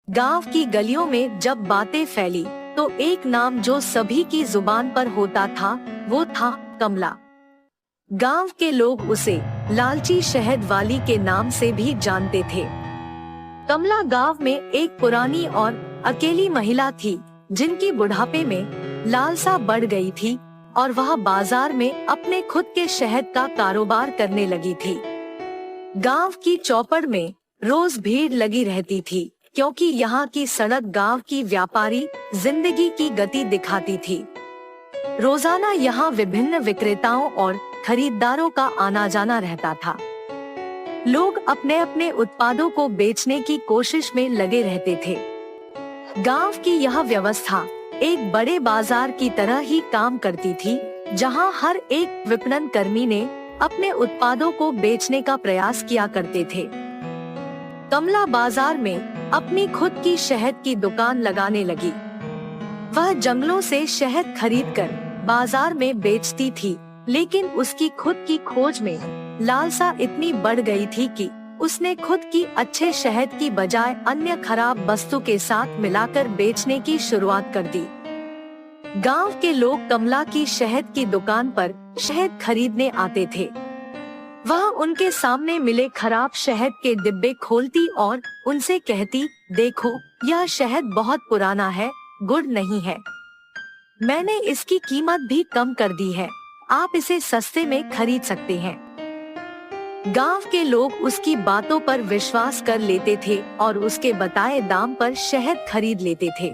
गांव की गलियों में जब बातें फैली तो एक नाम जो सभी की जुबान पर होता था वो था कमला। गांव के लोग उसे लालची शहद वाली के नाम से भी जानते थे। कमला गांव में एक पुरानी और अकेली महिला थी जिनकी बुढ़ापे में लालसा बढ़ गई थी और वह बाजार में अपने खुद के शहद का कारोबार करने लगी थी। गांव की चौपड़ में रोज भीड़ लगी रहती थी क्योंकि यहाँ की सड़क गांव की व्यापारी जिंदगी की गति दिखाती थी। रोजाना यहाँ विभिन्न विक्रेताओं और खरीदारों का आना जाना रहता था। लोग अपने अपने उत्पादों को बेचने की कोशिश में लगे रहते थे। गांव की यह व्यवस्था एक बड़े बाजार की तरह ही काम करती थी, जहां हर एक विपणन कर्मी ने अपने उत्पादों को बेचने का प्रयास किया करते थे। कमला बाजार में अपनी खुद की शहद की दुकान लगाने लगी। वह जंगलों से शहद खरीदकर बाजार में बेचती थी, लेकिन उसकी खुद की खोज में लालसा इतनी बढ़ गई थी कि उसने खुद की अच्छे शहद की बजाय अन्य खराब वस्तु के साथ मिलाकर बेचने की शुरुआत कर दी। गांव के लोग कमला की शहद की दुकान पर शहद खरीदने आते थे। वह उनके सामने मिले खराब शहद के डिब्बे खोलती और उनसे कहती, देखो यह शहद बहुत पुराना है, गुड़ नहीं है। मैंने इसकी कीमत भी कम कर दी है, आप इसे सस्ते में खरीद सकते हैं। गांव के लोग उसकी बातों पर विश्वास कर लेते थे और उसके बताए दाम पर शहद खरीद लेते थे।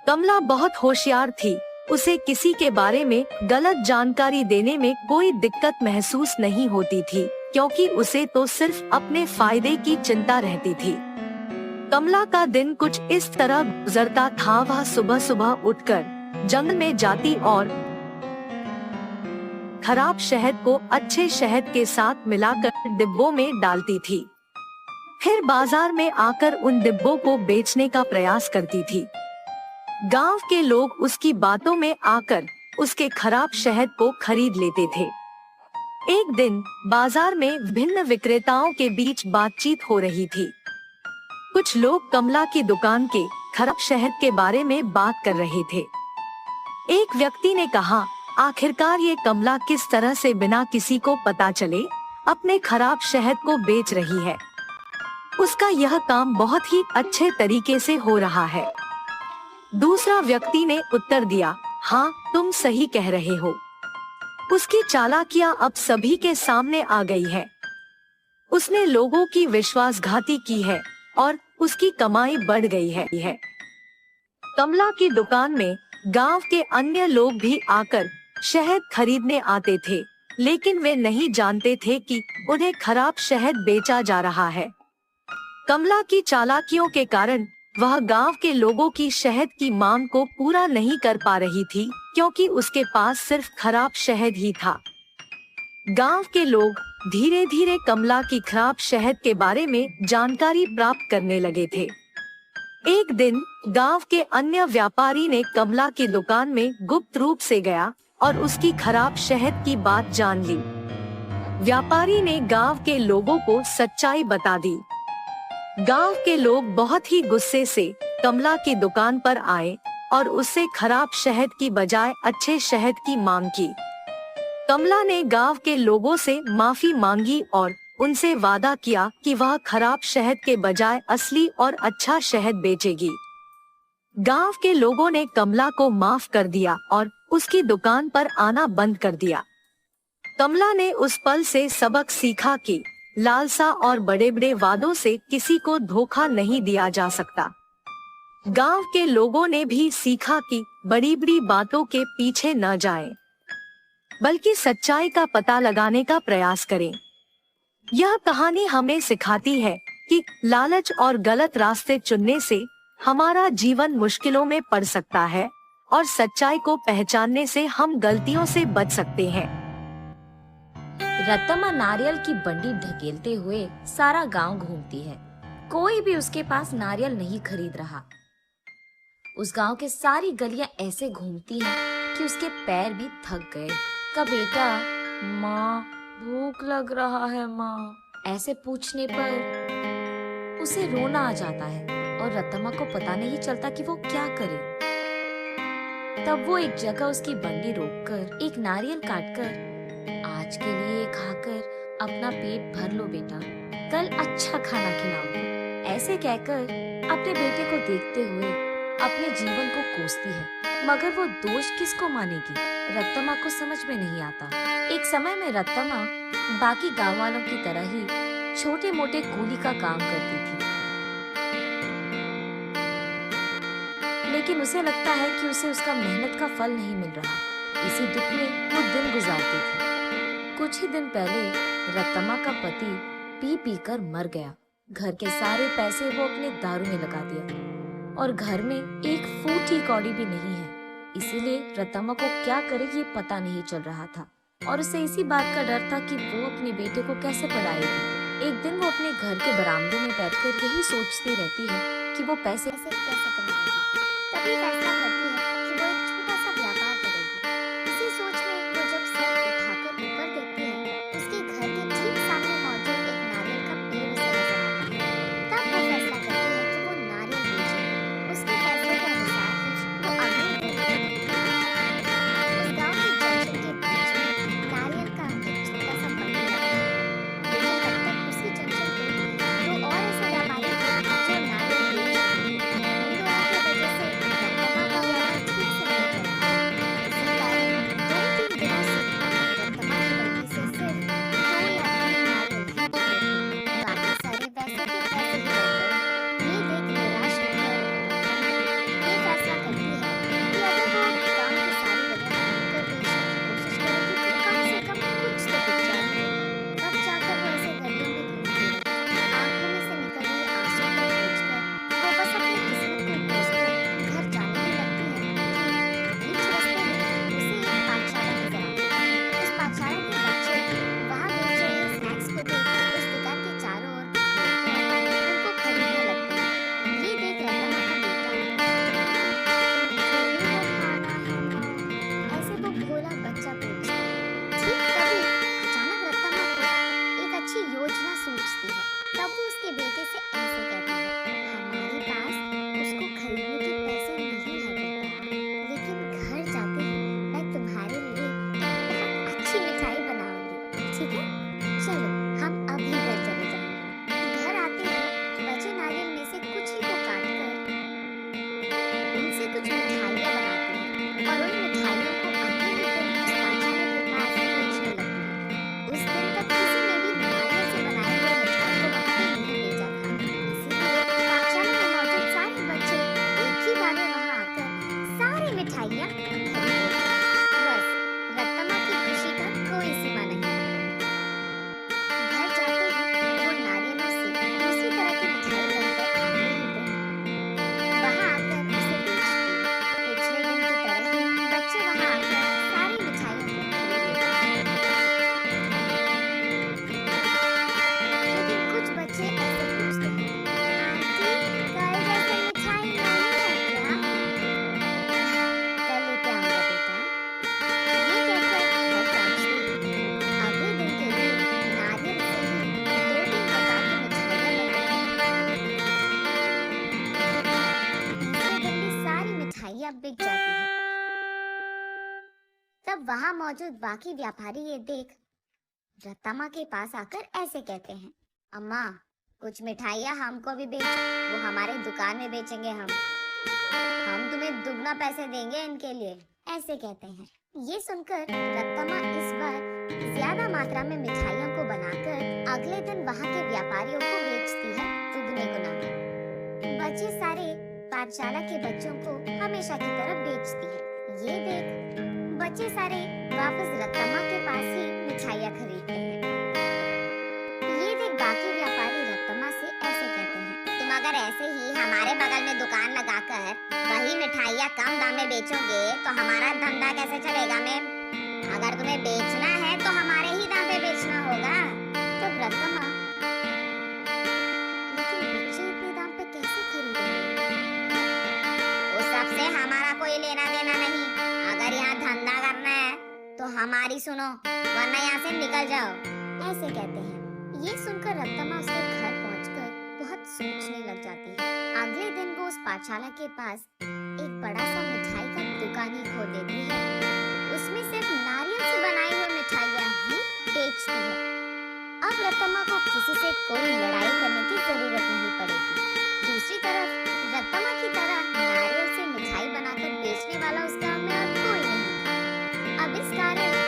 कमला बहुत होशियार थी, उसे किसी के बारे में गलत जानकारी देने में कोई दिक्कत महसूस नहीं होती थी, क्योंकि उसे तो सिर्फ अपने फायदे की चिंता रहती थी। कमला का दिन कुछ इस तरह गुजरता था। वह सुबह सुबह उठकर जंगल में जाती और खराब शहद को अच्छे शहद के साथ मिलाकर डिब्बों में डालती थी। फिर बाजार में आकर उन डिब्बों को बेचने का प्रयास करती थी। गांव के लोग उसकी बातों में आकर उसके खराब शहद को खरीद लेते थे। एक दिन बाजार में विभिन्न विक्रेताओं के बीच बातचीत हो रही थी। कुछ लोग कमला की दुकान के खराब शहद के बारे में बात कर रहे थे। एक व्यक्ति ने कहा, आखिरकार ये कमला किस तरह से बिना किसी को पता चले अपने खराब शहद को बेच रही है। उसका यह काम बहुत ही अच्छे तरीके से हो रहा है। दूसरा व्यक्ति ने उत्तर दिया, हाँ तुम सही कह रहे हो। उसकी चालाकियां अब सभी के सामने आ गई है। उसने लोगों की विश्वासघाती की है और उसकी कमाई बढ़ गई है। कमला की दुकान में गांव के अन्य लोग भी आकर शहद खरीदने आते थे, लेकिन वे नहीं जानते थे कि उन्हें खराब शहद बेचा जा रहा है। कमला की चालाकियों के कारण वह गांव के लोगों की शहद की मांग को पूरा नहीं कर पा रही थी, क्योंकि उसके पास सिर्फ खराब शहद ही था। गांव के लोग धीरे धीरे कमला की खराब शहद के बारे में जानकारी प्राप्त करने लगे थे। एक दिन गांव के अन्य व्यापारी ने कमला की दुकान में गुप्त रूप से गया और उसकी खराब शहद की बात जान ली। व्यापारी ने गांव के लोगों को सच्चाई बता दी। गांव के लोग बहुत ही गुस्से से कमला की दुकान पर आए और उससे खराब शहद की बजाय अच्छे शहद की मांग की। कमला ने गांव के लोगों से माफी मांगी और उनसे वादा किया कि वह खराब शहद के बजाय असली और अच्छा शहद बेचेगी। गांव के लोगों ने कमला को माफ कर दिया और उसकी दुकान पर आना बंद कर दिया। कमला ने उस पल से सबक सीखा कि लालसा और बड़े बड़े वादों से किसी को धोखा नहीं दिया जा सकता। गांव के लोगों ने भी सीखा कि बड़ी बड़ी बातों के पीछे न जाएं, बल्कि सच्चाई का पता लगाने का प्रयास करें। यह कहानी हमें सिखाती है कि लालच और गलत रास्ते चुनने से हमारा जीवन मुश्किलों में पड़ सकता है और सच्चाई को पहचानने से हम गलतियों से बच सकते हैं। रतमा नारियल की बंडी ढकेलते हुए सारा गांव घूमती है। कोई भी उसके पास नारियल नहीं खरीद रहा। उस गांव के सारी गलियां ऐसे घूमती हैं कि उसके पैर भी थक गए। का बेटा, माँ भूख लग रहा है माँ, ऐसे पूछने पर उसे रोना आ जाता है और रत्तम्मा को पता नहीं चलता कि वो क्या करे। तब वो एक जगह उसकी बंडी रोककर एक नारियल काटकर, आज के लिए खाकर अपना पेट भर लो बेटा, कल अच्छा खाना खिलाऊंगी, ऐसे कहकर अपने बेटे को देखते हुए अपने जीवन को कोसती है। मगर वो दोष किसको मानेगी, रत्तम्मा को समझ में नहीं आता। एक समय में रत्तम्मा बाकी गांव वालों की तरह ही छोटे मोटे कूली का काम करती थी, लेकिन उसे लगता है कि उसे उसका मेहनत का फल नहीं मिल रहा। इसी दुख में वो दिन गुजारती थी। कुछ ही दिन पहले रत्तम्मा का पति पी पी कर मर गया। घर के सारे पैसे वो अपने दारू में लगा दिया और घर में एक फूटी कौड़ी भी नहीं है। इसीलिए रत्तम्मा को क्या करे ये पता नहीं चल रहा था और उसे इसी बात का डर था कि वो अपने बेटे को कैसे पढ़ाएगी। एक दिन वो अपने घर के बरामदे में बैठकर यही सोचती रहती है कि वो पैसे कैसे कमाएगी। तभी फैसला करती है कि वो एक छोटा सा व्यापार करेगी। इसी सोच में वो जब सर उठाकर ऊपर देखती है, उसके घर के ठीक सामने मौजूद एक नारियल का पेड़ उसे नजर आता है। तब वो फैसला करती है कि वो नारियल बेचेगी। उसके फैसले के अनुसार ही वो अगले दिन उस गांव के जंक्शन के बीच में नारियल का एक छोटा सा मंडी लगाती है। लेकिन तब तक उसी जंक्शन पे दो और ऐसे व्यापारी थे जो नारियल बेच रहे थे। उन दोनों की वजह से रत्तम्मा का व्यापार ठीक से नहीं चल रहा। इसी कारण 2-3 दिनों से रत्तम्मा की बंडी से सिर्फ 2 या 3 नारियल ही बिके थे। बाकी सारे पैसे के पैसे ही रह गए। ये देख निराश होकर रत्तम्मा ये फैसला करती है कि अगर वो गांव की सारी गलियां घूमकर बेचने की कोशिश करेगी तो कम से कम कुछ तो बिक जाएगा। तब जाकर वो ऐसे गलियों में घूमती रहती है। आंखों में से निकल रहे आंसू को पोंछकर वो बस अपनी किस्मत को कोसकर घर जाने ही लगती है कि बीच रास्ते में उसे एक पाठशाला नजर आती है। उस पाठशाला के बच्चे वहां बेच रहे स्नैक्स को देख उस दुकान के चारों ओर घूमकर उनको खरीदने लगते हैं। ये देख रत्तम्मा का बेटा मुझे भी वो खाना है माँ, ऐसे वो भोला बच्चा पूछता है। ठीक तभी अचानक रत्तम्मा को एक अच्छी योजना सूझती है। तब वो उसके बेटे से ऐसे कहती है, हमारे पास उसको खरीदने के पैसे नहीं है बेटा, लेकिन घर जाते ही मैं तुम्हारे लिए एक बहुत अच्छी मिठाई बनाऊंगी, ठीक है? चलो हम अभी घर चले जाएंगे। घर आते ही बचे नारियल में से कुछ ही को काटकर उनसे कुछ मिठाइयाँ बनाती है और उन मिठाइयों को अगले ही दिन उस पाठशाला के पास बेचने लगती है। उस दिन तक किसी ने भी नारियल से बनाए हुए मिठाई को वहाँ पे नहीं बेचा था। इसीलिए पाठशाला में मौजूद सारे बच्चे एक ही बार में वहाँ आकर सारी मिठाइयाँ खरीद लेते हैं। बस रत्तम्मा की खुशी का कोई सीमा नहीं। घर जाते ही वो नारियलों से उसी तरह की मिठाई बनकर अगले ही दिन वहाँ आकर उसे बेचती है। पिछले दिन की तरह ही बच्चे वहाँ आकर सारी मिठाइयों को खरीद लेते हैं। लेकिन कुछ बच्चे ऐसे पूछते हैं, आंटी कल जैसे मिठाई नहीं है क्या? कल लेके आऊंगा बेटा। ये कहकर घर पहुंचते ही अगले दिन के लिए नारियल से ही 2-3 प्रकार की मिठाइयाँ बनाती है। तीसरे दिन भी सारी मिठाइयाँ बिक जाती है। तब वहां मौजूद बाकी व्यापारी ये देख रत्तम्मा के पास आकर ऐसे कहते हैं, अम्मा कुछ मिठाइयाँ हमको भी बेचो, वो हमारे दुकान में बेचेंगे हम तुम्हें दुगना पैसे देंगे इनके लिए, ऐसे कहते हैं। ये सुनकर रत्तम्मा इस बार ज्यादा मात्रा में मिठाइयों को बनाकर अगले दिन वहां के व्यापारियों को बेचती है दुगने गुना में। बचे सारे पाठशाला के बच्चों को हमेशा की तरह बेचती है। ये देख बच्चे सारे वापस रत्तम्मा के पास ही मिठाइयाँ खरीदते हैं। ये देख बाकी व्यापारी रत्तम्मा से ऐसे कहते हैं, तुम अगर ऐसे ही हमारे बगल में दुकान लगाकर वही मिठाइयाँ कम दाम में बेचोगे तो हमारा धंधा कैसे चलेगा मैम? अगर तुम्हें बेचना है तो हमारे ही दाम पे बेचना होगा। तब रत्तम्मा, लेकिन बच्चे इतने दाम पे कैसे खरीदेंगे? उस सब से हमारा कोई लेना देना नहीं। अगर यहाँ धंधा करना है तो हमारी सुनो, वरना यहाँ से निकल जाओ, ऐसे कहते हैं। ये सुनकर रत्तम्मा उसके घर पहुंचकर बहुत सोचने लग जाती है। अगले दिन पाठशाला के पास एक बड़ा सा मिठाई का दुकान ही खोल देती है। उसमें सिर्फ नारियल से बनाई हुई मिठाइयाँ ही बेचती है। अब रतम्मा को किसी से कोई लड़ाई करने की जरूरत नहीं पड़ेगी। दूसरी तरफ रतम्मा की तरह नारियल से मिठाई बनाकर बेचने वाला उस गांव में और कोई नहीं था। अब इस कारण